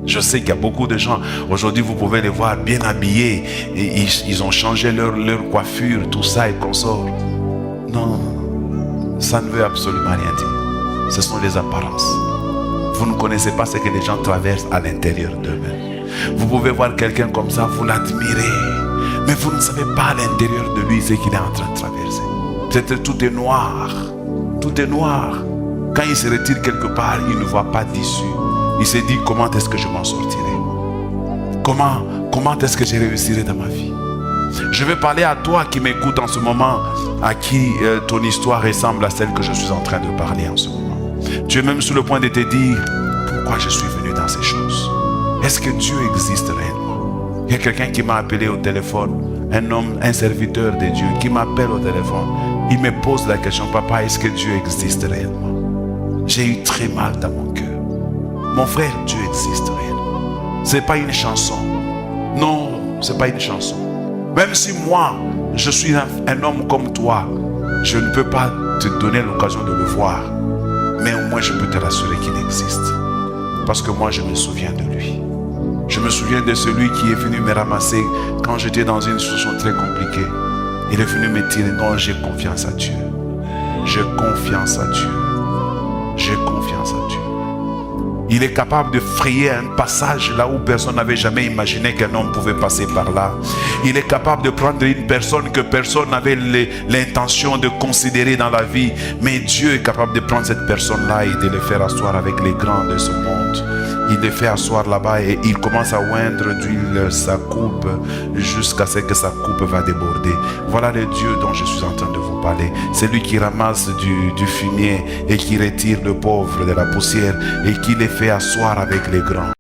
Je sais qu'il y a beaucoup de gens, aujourd'hui vous pouvez les voir bien habillés, et ils ont changé leur coiffure, tout ça et consort. Non, ça ne veut absolument rien dire. Ce sont des apparences. Vous ne connaissez pas ce que les gens traversent à l'intérieur d'eux-mêmes. Vous pouvez voir quelqu'un comme ça, vous l'admirez, mais vous ne savez pas à l'intérieur de lui ce qu'il est en train de traverser. Peut-être tout est noir, tout est noir. Quand il se retire quelque part, il ne voit pas d'issue. Il se dit, comment est-ce que je m'en sortirai? Comment est-ce que je réussirai dans ma vie? Je vais parler à toi qui m'écoutes en ce moment, à qui ton histoire ressemble à celle que je suis en train de parler en ce moment. Tu es même sur le point de te dire, pourquoi je suis venu dans ces choses? Est-ce que Dieu existe réellement? Il y a quelqu'un qui m'a appelé au téléphone, un homme, un serviteur de Dieu, qui m'appelle au téléphone. Il me pose la question, papa, est-ce que Dieu existe réellement? J'ai eu très mal dans mon cœur. Mon frère, Dieu existe réellement. Ce n'est pas une chanson. Non, ce n'est pas une chanson. Même si moi, je suis un homme comme toi, je ne peux pas te donner l'occasion de le voir. Mais au moins, je peux te rassurer qu'il existe. Parce que moi, je me souviens de lui. Je me souviens de celui qui est venu me ramasser quand j'étais dans une situation très compliquée. Il est venu me dire, non, j'ai confiance à Dieu. J'ai confiance à Dieu. J'ai confiance à Dieu. Il est capable de frayer un passage là où personne n'avait jamais imaginé qu'un homme pouvait passer par là. Il est capable de prendre une personne que personne n'avait l'intention de considérer dans la vie. Mais Dieu est capable de prendre cette personne-là et de le faire asseoir avec les grands de ce monde. Il le fait asseoir là-bas et il commence à oindre d'huile sa coupe jusqu'à ce que sa coupe va déborder. Voilà le Dieu dont je suis en train de vous parler. C'est lui qui ramasse du fumier et qui retire le pauvre de la poussière et qui les fait asseoir avec les grands.